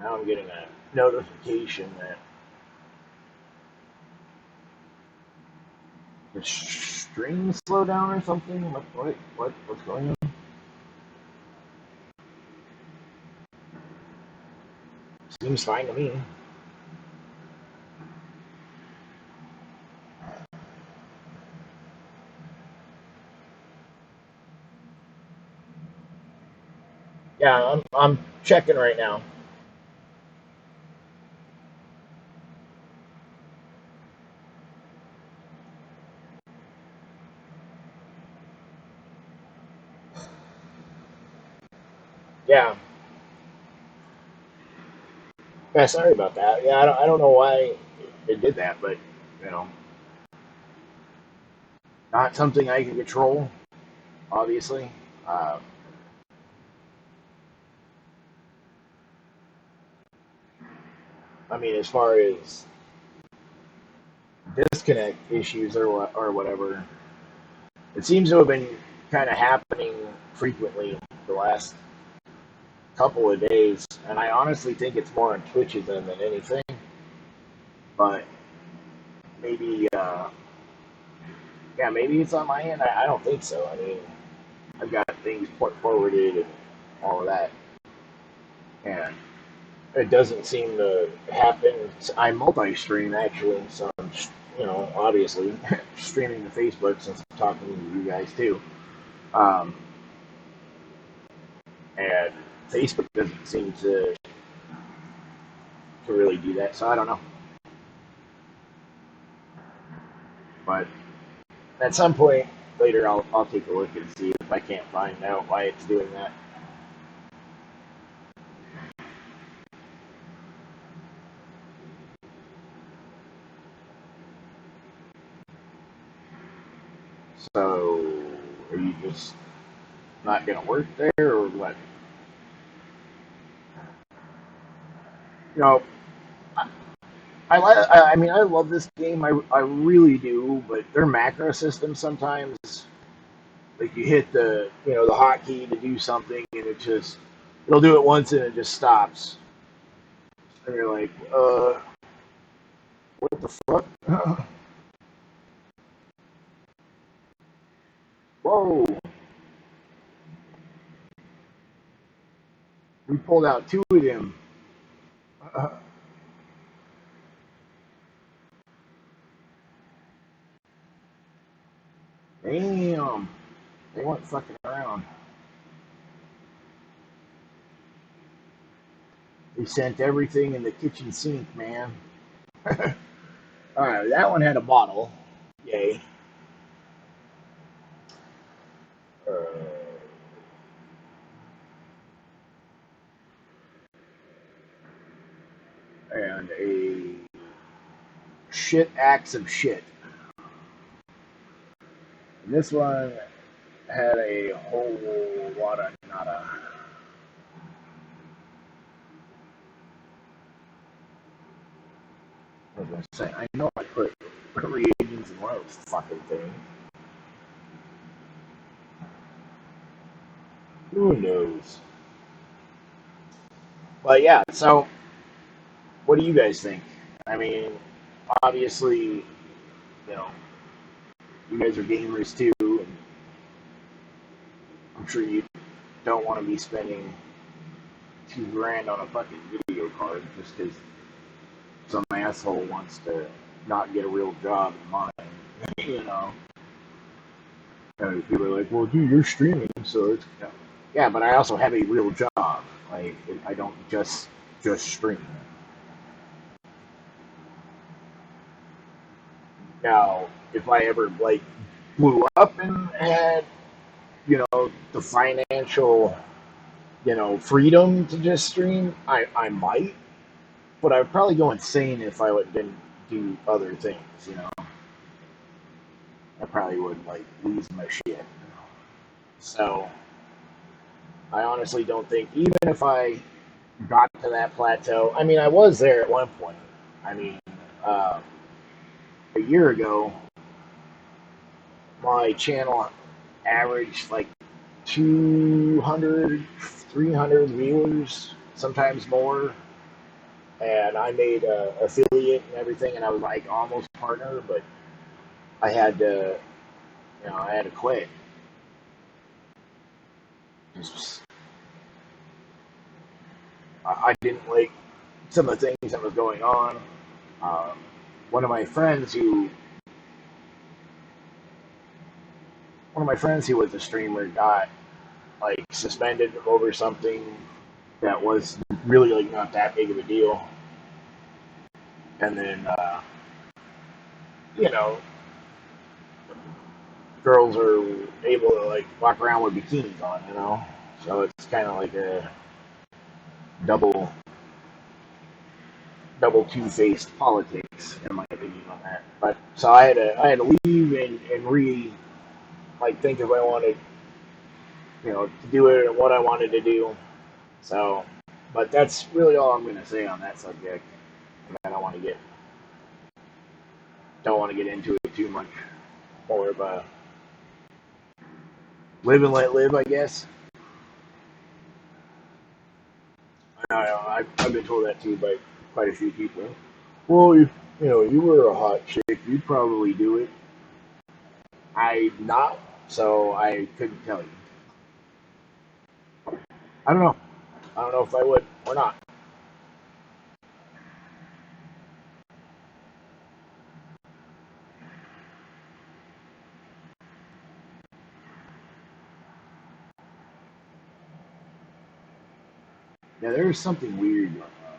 Now I'm getting a notification that the stream slowed down or something. What's going on? Seems fine to me. Yeah, I'm checking right now. Yeah. Yeah, sorry about that. Yeah, I don't know why it did that, but you know, not something I can control, obviously. Uh, I mean, as far as disconnect issues or whatever, it seems to have been kind of happening frequently the last couple of days, and I honestly think it's more on Twitch's end than anything. But maybe, yeah, maybe it's on my end. I don't think so. I mean, I've got things port forwarded and all of that, and it doesn't seem to happen. I multi-stream actually, so I'm, obviously streaming to Facebook since I'm talking to you guys too. Um, and Facebook doesn't seem to really do that, so I don't know. But at some point later, I'll take a look and see if I can't find out why it's doing that. So, are you just not gonna work there, or what? You know, I mean, I love this game. I really do, but their macro system sometimes, like you hit the hotkey to do something, and it'll do it once and it just stops, and you're like, what the fuck? Whoa, we pulled out two of them. Uh, Damn, they weren't fucking around. They sent everything in the kitchen sink, man. All right, that one had a bottle. Yay. Uh, and a shit axe of shit. And this one had a whole lot of nada. I was gonna say, I know I put reagents in one of those fucking things. Who knows? But yeah, so what do you guys think? I mean, obviously, know, you guys are gamers too, and I'm sure you don't want to be spending 2 grand on a fucking video card just because some asshole wants to not get a real job in mind. you know, and people are like, "Well, dude, you're streaming, so it's yeah." But I also have a real job. Like, I don't just stream. Now, if I ever like blew up and had the financial freedom to just stream, I might, but I'd probably go insane if I would then do other things. I probably would like lose my shit. So I honestly don't think, even if I got to that plateau. I mean, I was there at one point. I mean, uh, a year ago, my channel averaged like 200, 300 viewers, sometimes more. and I made a affiliate and everything, and I was like almost partner, but I had to, I had to quit. Just, I didn't like some of the things that was going on. Um, one of my friends who one of my friends who was a streamer got like suspended over something that was really like not that big of a deal, and then you know girls are able to like walk around with bikinis on, so it's kind of like a double two-faced politics in my opinion on that. But so I had to leave and like think if I wanted to do it and what I wanted to do. So, but that's really all I'm going to say on that subject. I don't want to get into it too much. More of a live and let live, I guess. I've been told that too by quite a few people. Well, if you were a hot chick, you'd probably do it. I'm not, so I couldn't tell you. I don't know. I don't know if I would or not. Yeah, there's something weird going on.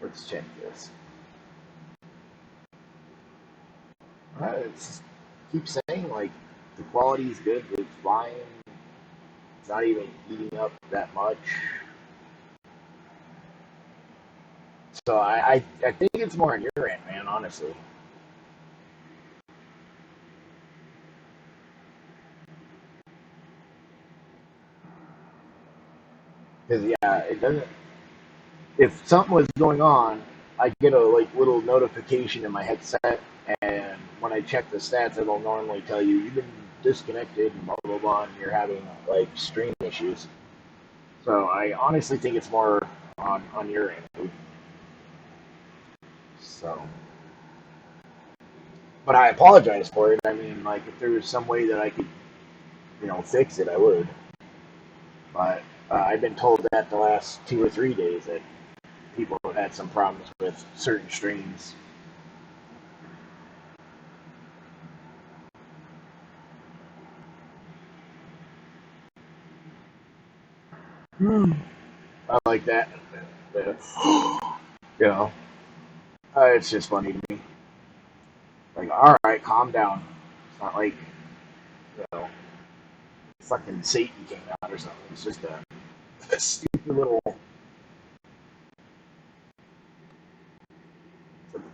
Let's check this. It's keep saying like the quality's good, it's fine. It's not even eating up that much. So I think it's more on your end, man. Honestly, because yeah, it doesn't. If something was going on, I get a like little notification in my headset, and when I check the stats, it'll normally tell you you've been disconnected and blah blah blah, and you're having like stream issues. So I honestly think it's more on your end. So, but I apologize for it. I mean, like if there was some way that I could, fix it, I would. But I've been told that the last 2 or 3 days that people have had some problems with certain streams. I like that. You know, it's just funny to me. Like, all right, calm down. It's not like know, fucking Satan came out or something. It's just a stupid little.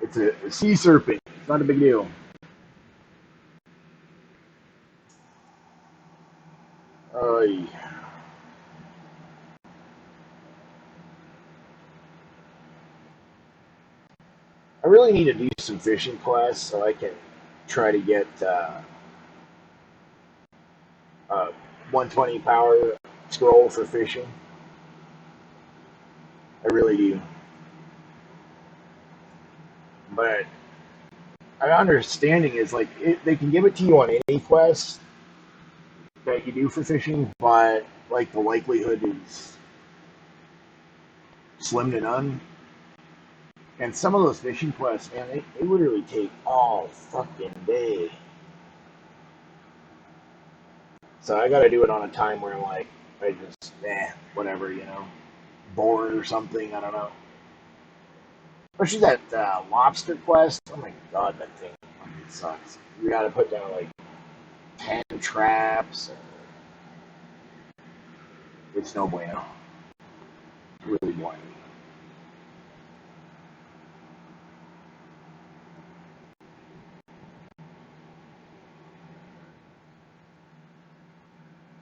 It's a sea serpent. It's not a big deal. Uh, I really need to do some fishing class so I can try to get a 120 power scroll for fishing. I really do. But my understanding is like they can give it to you on any quest that you do for fishing, but like the likelihood is slim to none. And some of those fishing quests, man, they literally take all fucking day. So I got to do it on a time where I'm like, I just, whatever, bored or something. I don't know. Especially that lobster quest. Oh my god, that thing fucking sucks. You got to put down like 10 traps. It's no bueno. Really boring.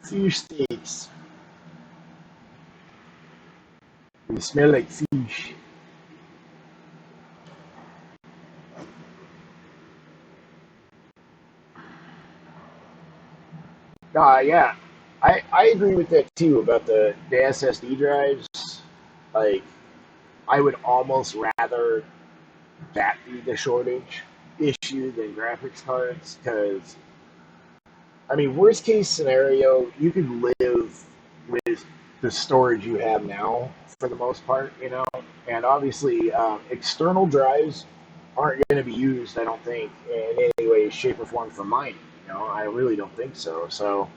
Fish steaks. They smell like fish. Yeah. I agree with that too about the SSD drives. Like, I would almost rather that be the shortage issue than graphics cards because I mean, worst case scenario, you could live with the storage you have now for the most part, you know. And obviously, external drives aren't going to be used, I don't think, in any way, shape, or form for mining. You know, I really don't think so. So,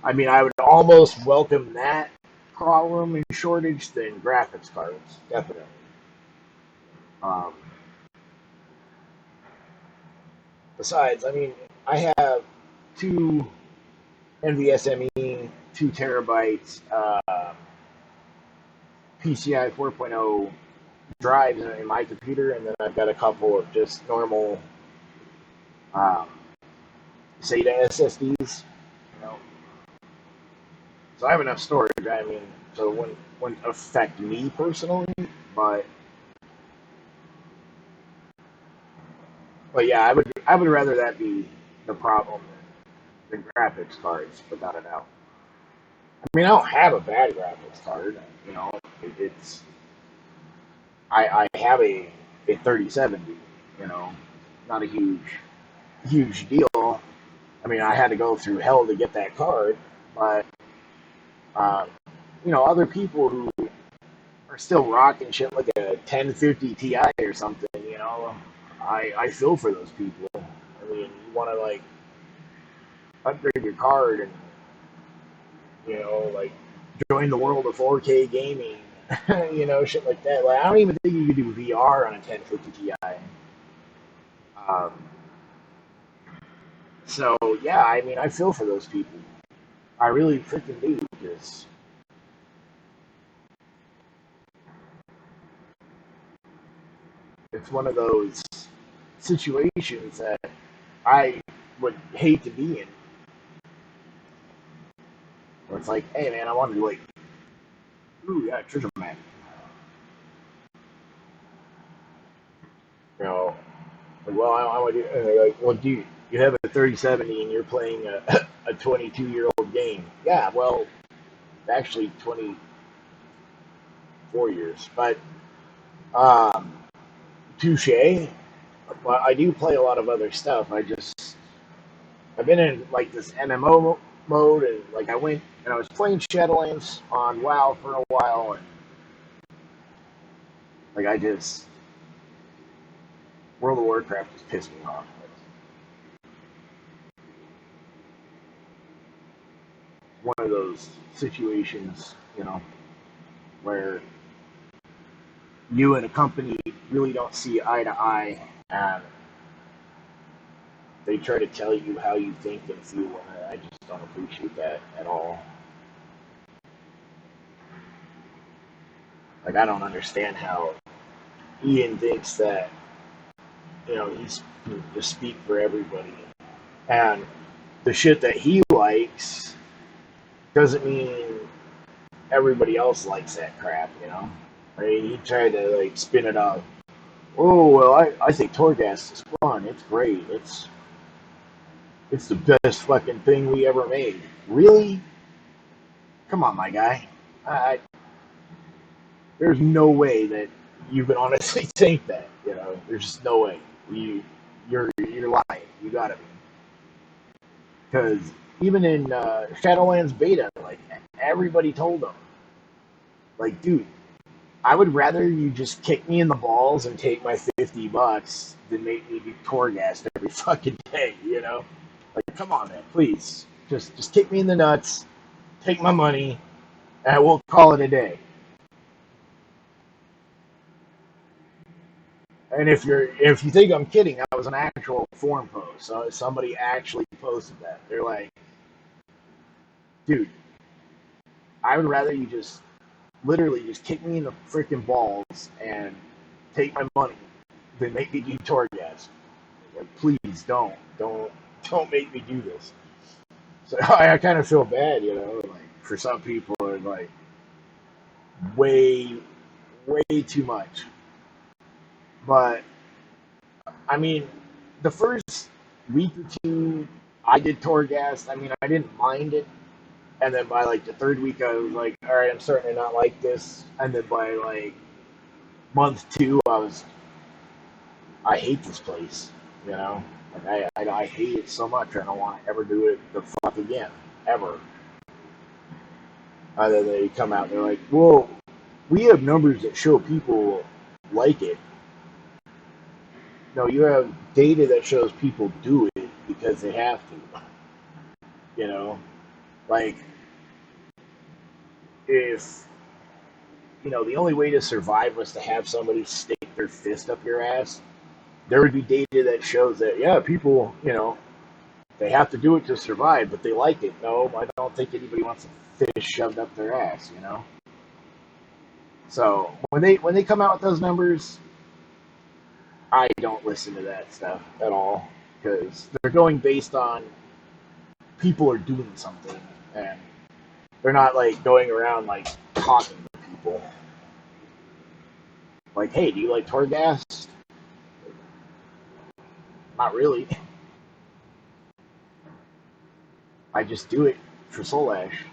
I mean, I would almost welcome that problem and shortage than graphics cards, definitely. Um, Besides, I mean, I have two NVSMe 2 terabytes PCI 4.0 drives in my computer, and then I've got a couple of just normal um, SATA SSDs. You know, so I have enough storage. I mean, so it wouldn't affect me personally, but yeah, I would rather that be the problem than graphics cards, without a doubt. I mean, I don't have a bad graphics card. You know, it's I have a 3070. You know, not a huge deal. I mean, I had to go through hell to get that card, but um, you know, other people who are still rocking shit like a 1050 Ti or something, you know, I feel for those people. I mean, you want to like upgrade your card and you know, like join the world of 4K gaming, you know, shit like that. Like, I don't even think you could do VR on a 1050 Ti. Um, so yeah, I mean, I feel for those people. I really freaking do because it's one of those situations that I would hate to be in. Where it's like, hey man, I want to like, ooh yeah, treasure map. You know, like, well, I want to do. And they're like, well, dude, you have a 3070 and you're playing a 22-year-old game. Yeah, well, actually 24 years, but um, touche. Well, I do play a lot of other stuff. I've been in like this MMO mode, and like I went and I was playing Shadowlands on WoW for a while, and like I just World of Warcraft just pissed me off. It's one of those situations, you know, where you and a company really don't see eye to eye, and they try to tell you how you think and feel, and I just don't appreciate that at all. Like I don't understand how Ian thinks that you know he's just speak for everybody, and the shit that he likes doesn't mean everybody else likes that crap, you know. I mean, he tried to like spin it up. Oh well, I think Torghast is fun. It's great. It's the best fucking thing we ever made. Really? Come on, my guy. I, there's no way that you can honestly think that. You know, there's just no way. You're lying. You gotta be. Because even in Shadowlands beta, like everybody told them, like, dude, I would rather you just kick me in the balls and take my $50 than make me do Torghast every fucking day. You know, like, come on, man, please, just kick me in the nuts, take my money, and we'll call it a day. And if you think I'm kidding, that was an actual forum post. So somebody actually posted that. They're like, dude, I would rather you just literally just kick me in the freaking balls and take my money than make me do Torghast. Like, please don't make me do this. So I kind of feel bad, you know, like for some people it's like way way too much. But I mean, the first week or two I did Torghast. I mean, I didn't mind it And then by like the third week, I was like, all right, I'm starting to not like this. And then by like month two, I hate this place. You know, like I hate it so much. I don't want to ever do it the fuck again, ever. Other than they come out, and they're like, well, we have numbers that show people like it. No, you have data that shows people do it because they have to. You know, like if the only way to survive was to have somebody stick their fist up your ass, there would be data that shows that yeah, people, they have to do it to survive, but they like it. No, I don't think anybody wants a fish shoved up their ass. So when they come out with those numbers, I don't listen to that stuff at all because they're going based on people are doing something, and they're not like going around like talking to people. Like, hey, do you like Torghast? Not really. I just do it for Soul Ash.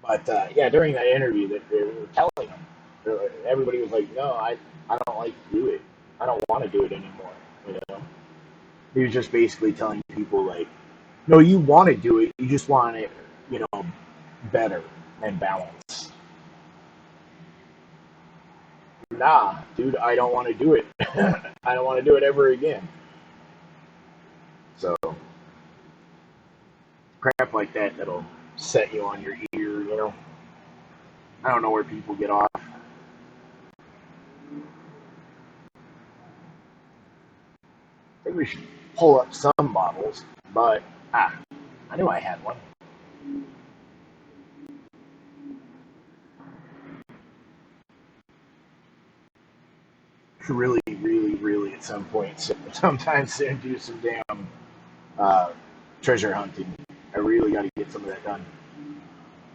But yeah, during that interview, that they were telling him, everybody was like, "No, I don't like to do it. I don't want to do it anymore." You know, he was just basically telling people like, "No, you want to do it. You just want it, better and balanced." Nah, dude, I don't want to do it. I don't want to do it ever again. So crap like that that'll set you on your ear. I don't know where people get off. I think we should pull up some bottles, but I knew I had one. Should really, really, really at some point, sometime soon, do some damn uh, treasure hunting. I really got to get some of that done.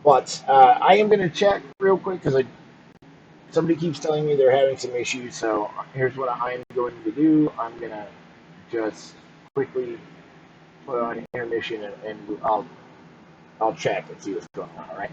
But I am going to check real quick because somebody keeps telling me they're having some issues. So here's what I'm going to do. I'm going to just quickly put on intermission and I'll check and see what's going on. All right.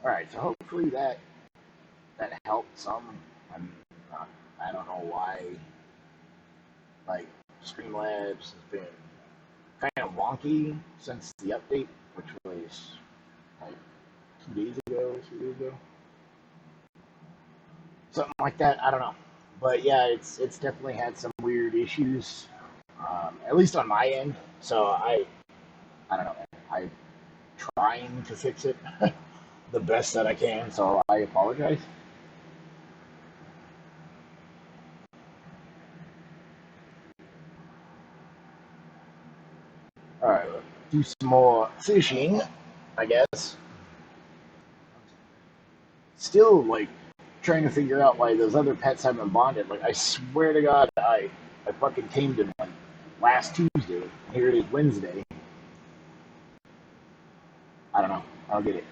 All right, so hopefully that helped some. I'm, uh, I don't know why, like, Streamlabs has been kind of wonky since the update, which was like 2 days ago, 3 days ago, something like that. I don't know, but yeah, it's definitely had some weird issues, at least on my end. So I don't know. I'm trying to fix it the best that I can. So I apologize. All right, do some more fishing, I guess. Still, like, trying to figure out why those other pets haven't bonded. Like, I swear to God, I fucking tamed him like last Tuesday. Here it is Wednesday. I don't know. I'll get it.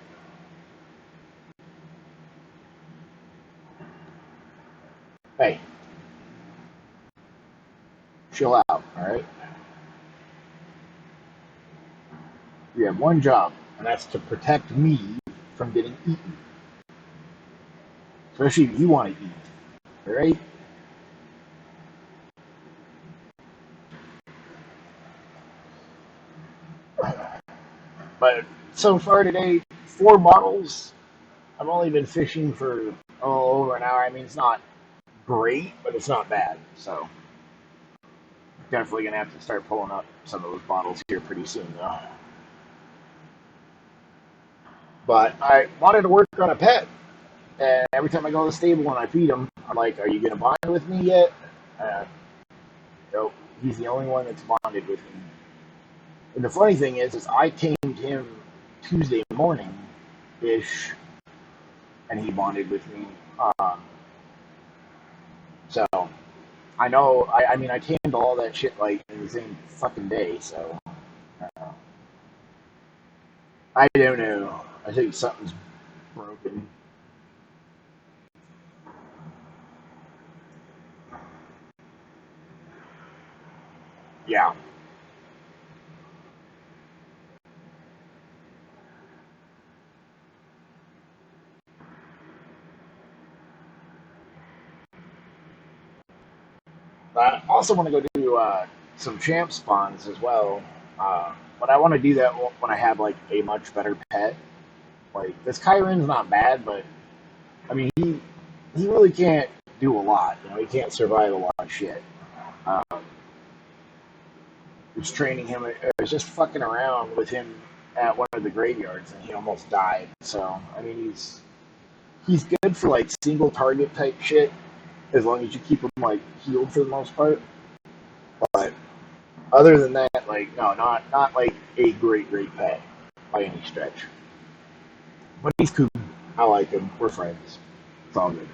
Hey, chill out. All right. You have one job, and that's to protect me from getting eaten. Especially if you want to eat. All right. But so far today, 4 bottles. I've only been fishing for over an hour. I mean, it's not great, but it's not bad. So definitely gonna have to start pulling up some of those bottles here pretty soon, though. But I wanted to work on a pet, and every time I go to the stable and I feed him, I'm like, "Are you gonna bond with me yet?" Uh, nope. He's the only one that's bonded with me. And the funny thing is I tamed him Tuesday morning ish, and he bonded with me. Um, so I know. I mean, I tamed all that shit like in the same fucking day. So I don't know. I think something's broken. Yeah. I also want to go do some champ spawns as well. But I want to do that when I have like a much better pet. Like this Kyron's not bad, but I mean he really can't do a lot. You know, he can't survive a lot of shit. Um, was training him. I was just fucking around with him at one of the graveyards, and he almost died. So I mean, he's good for like single target type shit as long as you keep him like healed for the most part. But other than that, like no, not like a great pet by any stretch. But he's cool. I like him. We're friends. It's all good.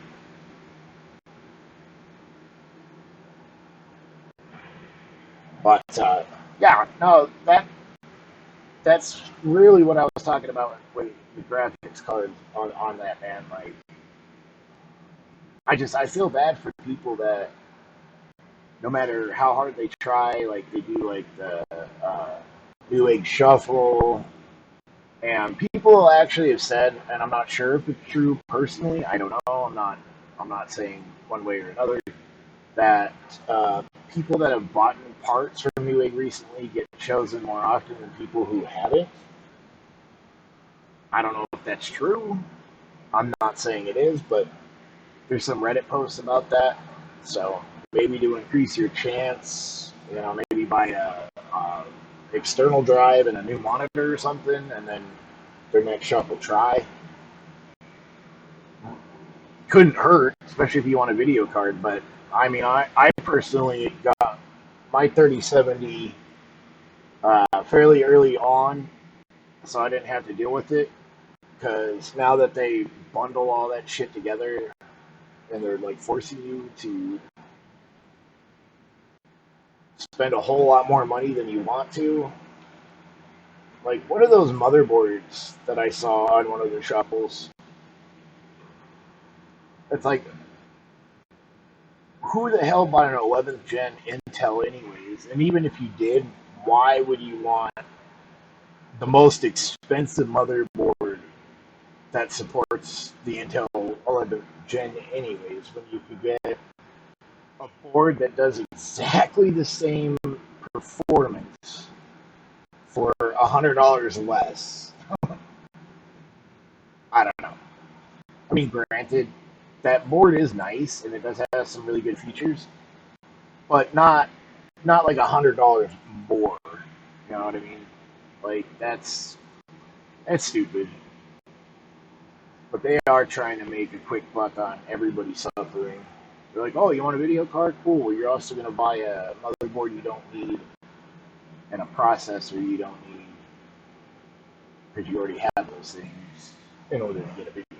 But yeah, no, that's really what I was talking about with the graphics cards on that, man. Like I feel bad for people that no matter how hard they try, like they do like the New Age Shuffle, and people actually have said, and I'm not sure if it's true personally. I don't know. I'm not saying one way or another that people that have bought parts from New Age recently get chosen more often than people who haven't. I don't know if that's true. I'm not saying it is, but there's some Reddit posts about that. So maybe to increase your chance, maybe buy a external drive and a new monitor or something, and then their next shop will try. Couldn't hurt, especially if you want a video card. But I mean, I personally got my 3070 fairly early on, so I didn't have to deal with it. Because now that they bundle all that shit together and they're like forcing you to spend a whole lot more money than you want to. Like, what are those motherboards that I saw on one of the shuffles? It's like, who the hell bought an 11th gen Intel, anyways? And even if you did, why would you want the most expensive motherboard that supports the Intel 11th Gen anyways, when you could get a board that does exactly the same performance for $100 less. I don't know. I mean, granted, that board is nice and it does have some really good features, but not like $100 more. You know what I mean? Like that's stupid. But they are trying to make a quick buck on everybody suffering. They're like, oh, you want a video card? Cool. You're also going to buy a motherboard you don't need and a processor you don't need because you already have those things in order to get a video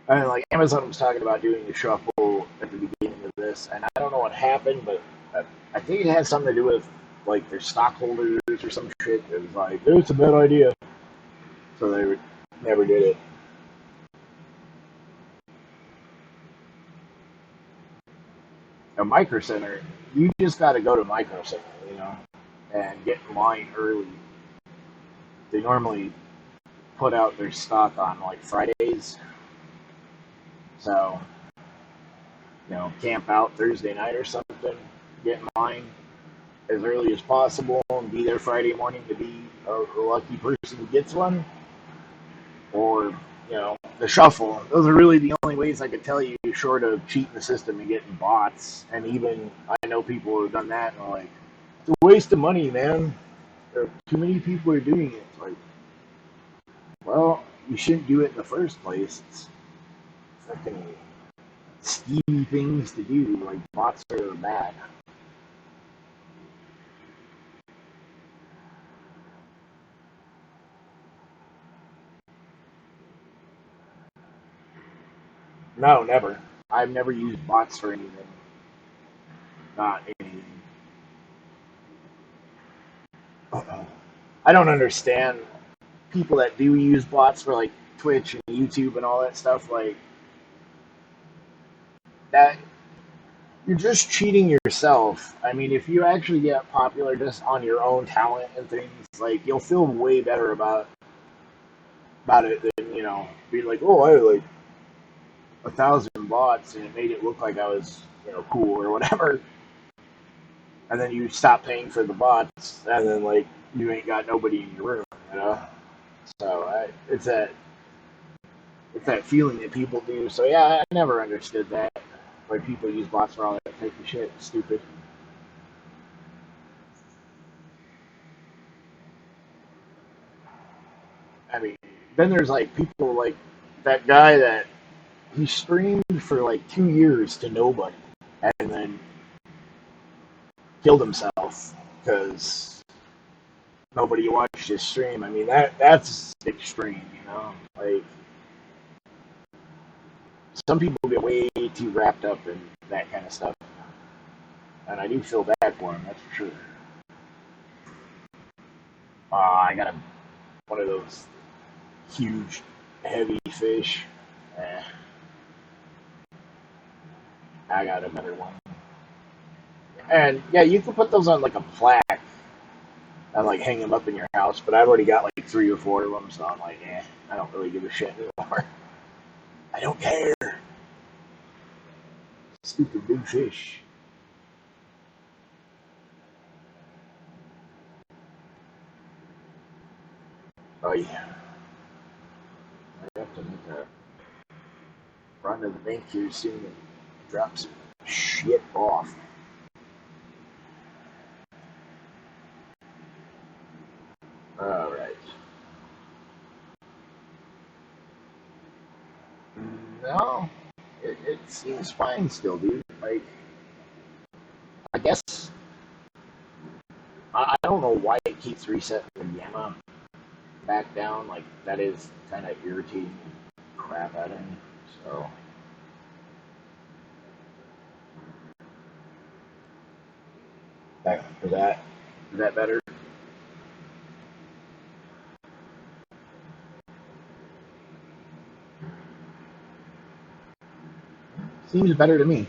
card. And like Amazon was talking about doing the shuffle at the beginning of this, and I don't know what happened, but I think it had something to do with like their stockholders or some shit. It was like, it's a bad idea. So they never did it. A Micro Center, you just got to go to Micro Center, you know, and get in line early. They normally put out their stock on like Fridays, so camp out Thursday night or something, get in line as early as possible, and be there Friday morning to be a lucky person who gets one, or the shuffle. Those are really the only ways I could tell you, short of cheating the system and getting bots. And even I know people who have done that, and are like, it's a waste of money, man. Too many people are doing it. It's like, well, you shouldn't do it in the first place. It's fucking skeevy things to do. Like bots are bad. No, never. I've never used bots for anything. Not anything. I don't understand people that do use bots for like Twitch and YouTube and all that stuff. Like that, you're just cheating yourself. I mean, if you actually get popular just on your own talent and things, like you'll feel way better about it than be like, oh, I had like 1,000 bots and it made it look like I was cool or whatever. And then you stop paying for the bots, and then like you ain't got nobody in your room. So it's that feeling that people do. So yeah, I never understood that. Why people use bots for all that type of shit. Stupid. I mean, then there's like people like that guy that he streamed for like 2 years to nobody, and then killed himself because nobody watched his stream. I mean, that's extreme. Like some people get way too wrapped up in that kind of stuff, and I do feel bad for him. That's for sure. I got one of those huge, heavy fish. Eh, I got a better one. And yeah, you can put those on like a plaque and like hang them up in your house. But I've already got like 3 or 4 of them, so I'm like, I don't really give a shit anymore. I don't care. Stupid big fish. Oh yeah, I have to make a run to the bank here soon and drop some shit off. All right. No, it seems fine still, dude. Like, I guess I don't know why it keeps resetting the gamma back down. Like, that is kind of irritating crap out of me. So, is that better? Seems better to me.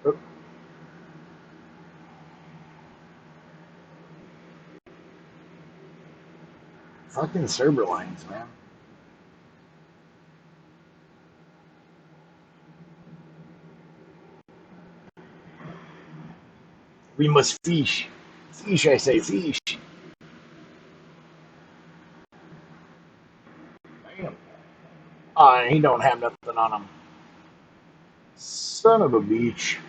Oh, Fucking Cerber lines, man. We must fish. Fish, I say, fish. Damn. He don't have nothing on him. Son of a beach.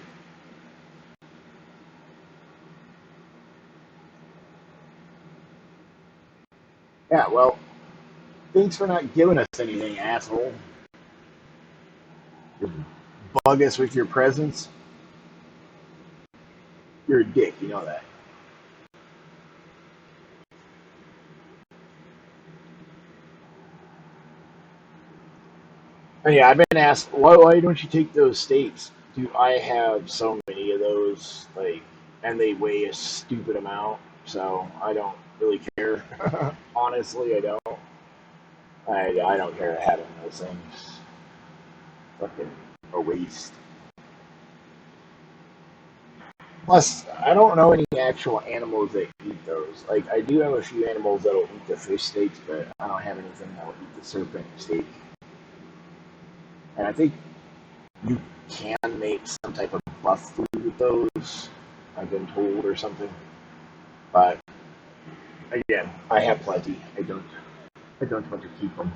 Yeah, well, thanks for not giving us anything, asshole. You bug us with your presence. You're a dick, you know that. And yeah, I've been asked, why don't you take those steaks? Dude, I have so many of those, like, and they weigh a stupid amount, so I don't really care. Honestly, I don't. I don't care having those things. Fucking a waste. Plus, I don't know any actual animals that eat those. Like, I do have a few animals that'll eat the fish steaks, but I don't have anything that will eat the serpent steak. And I think you can make some type of buff food with those. I've been told or something. But again, I have plenty. I don't want to keep them.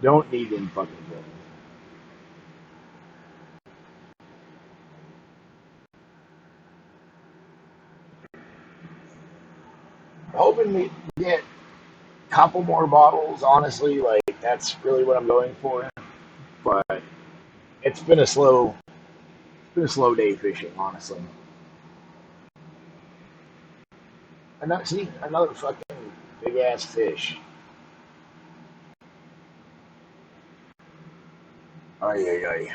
Don't need them fucking things. Hoping to get a couple more bottles. Honestly, like that's really what I'm going for. But it's been a slow day fishing. Honestly, another fucking big ass fish. Ay ay ay.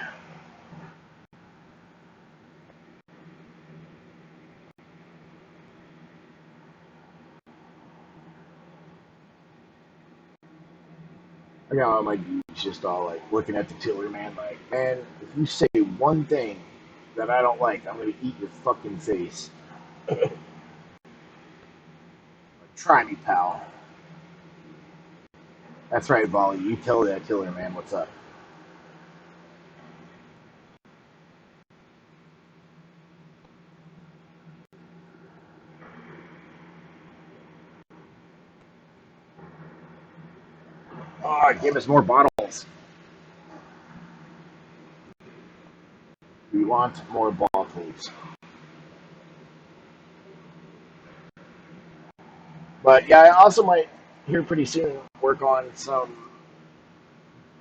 I got all my dudes just all like looking at the tiller, man. Like, man, if you say one thing that I don't like, I'm gonna eat your fucking face. Like, try me, pal. That's right, Volley. You tell that tiller, man, what's up. Oh, give us more bottles. We want more bottles. But yeah, I also might here pretty soon work on some.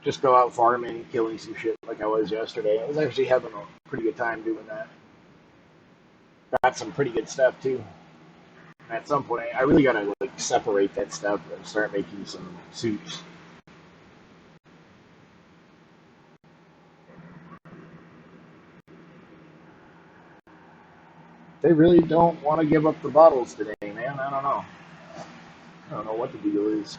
Just go out farming, killing some shit like I was yesterday. I was actually having a pretty good time doing that. Got some pretty good stuff too. At some point, I really gotta like separate that stuff and start making some suits. They really don't want to give up the bottles today, man. I don't know. I don't know what the deal is.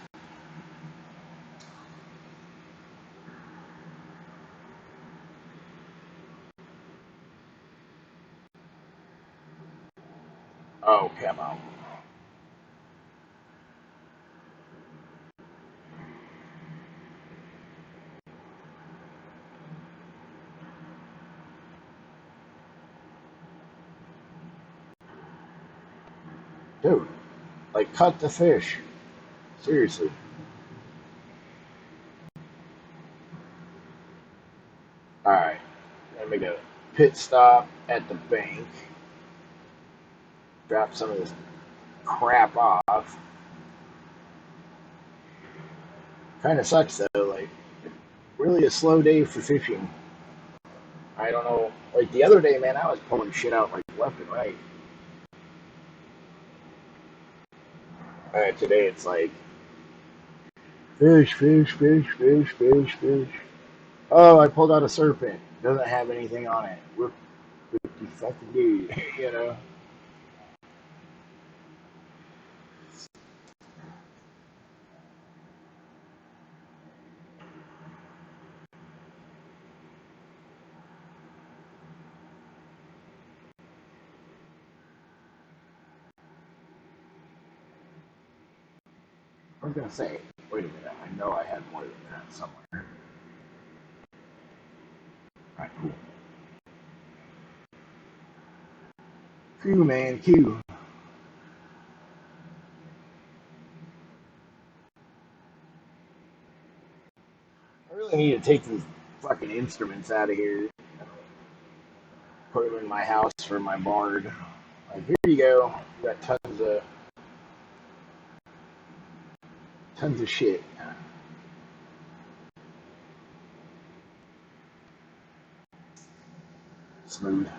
Oh, come on. Dude, like, cut the fish. Seriously. Alright, let me make a pit stop at the bank. Drop some of this crap off. Kind of sucks, though. Like, really a slow day for fishing. I don't know. Like, the other day, man, I was pulling shit out, like, left and right. Today, it's like, fish, fish, fish, fish, fish, fish. Oh, I pulled out a serpent. Doesn't have anything on it. What the fucking dude, you know? I was gonna say, wait a minute, I know I had more than that somewhere. Alright, cool. Q, man, Q. I really need to take these fucking instruments out of here. Put them in my house for my bard. Like, here you go. You got tons of shit. Smooth.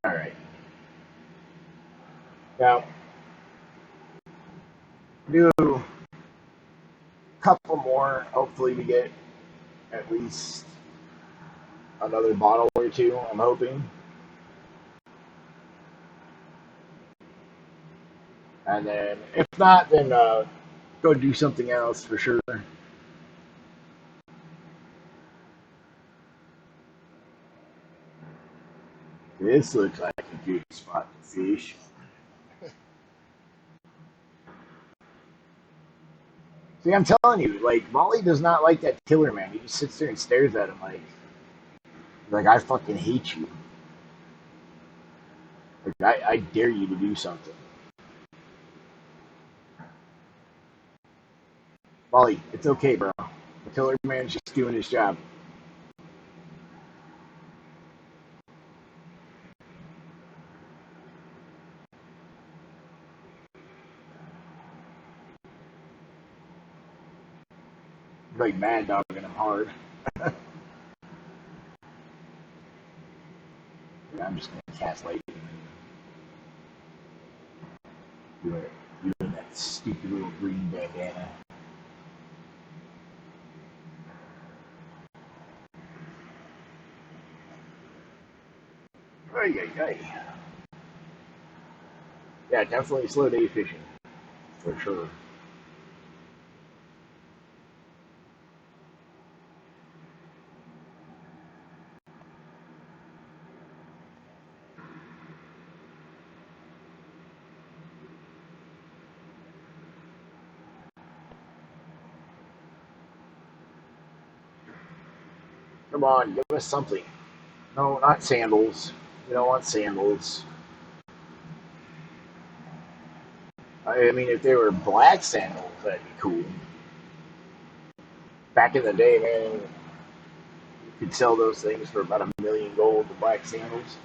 All right. Now, do a couple more. Hopefully, we get at least another bottle or two. I'm hoping. And then, if not, then go do something else for sure. This looks like a good spot to fish. See, I'm telling you, like, Molly does not like that killer man. He just sits there and stares at him like I fucking hate you. Like, I dare you to do something. Molly, it's okay, bro. The killer man's just doing his job. Like, mad dogging him hard. I'm just gonna cast lightning. Doing that stupid little green bandana. Ay, ay, ay. Yeah, definitely slow day fishing. For sure. Come on, give us something. No, not sandals. We don't want sandals. I mean, if they were black sandals, that'd be cool. Back in the day, man, you could sell those things for about $1 million, the black sandals.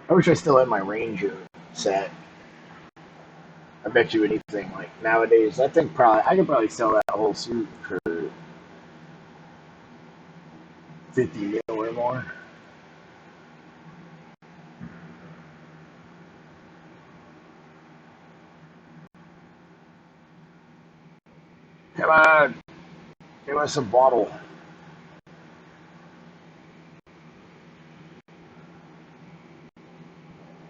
I wish I still had my Ranger set. I bet you anything like nowadays, I could probably sell that whole suit for 50 mil or more. Come on, give us a bottle.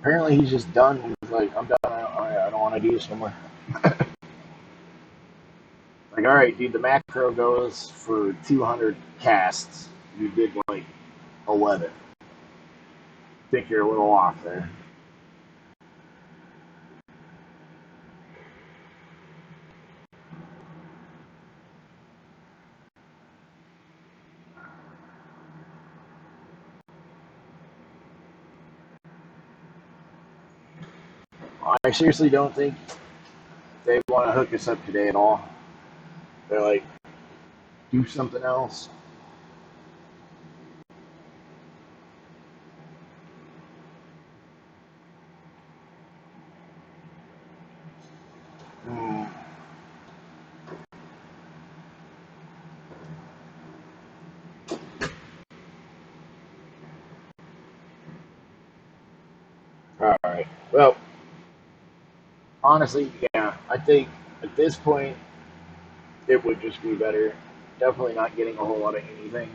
Apparently, he's just done. He's like, I'm done. I don't want to do this no more. Like, all right, dude, the macro goes for 200 casts. You did like 11. Think you're a little off there. I seriously don't think they want to hook us up today at all. They're like, do something else. Hmm. All right. Well, honestly, yeah, I think at this point it would just be better. Definitely not getting a whole lot of anything.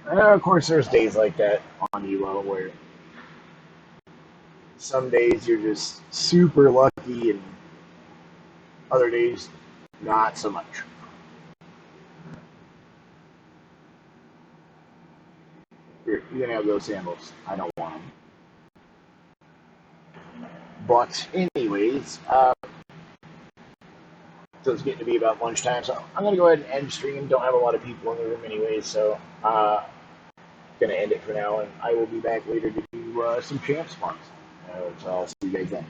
Of course, there's days like that on Elo where some days you're just super lucky and other days not so much. You can have those sandals. I don't want them. But anyways, so it's getting to be about lunchtime. So I'm gonna go ahead and end stream. Don't have a lot of people in the room anyways, so gonna end it for now. And I will be back later to do some champ spots. So I'll see you guys then.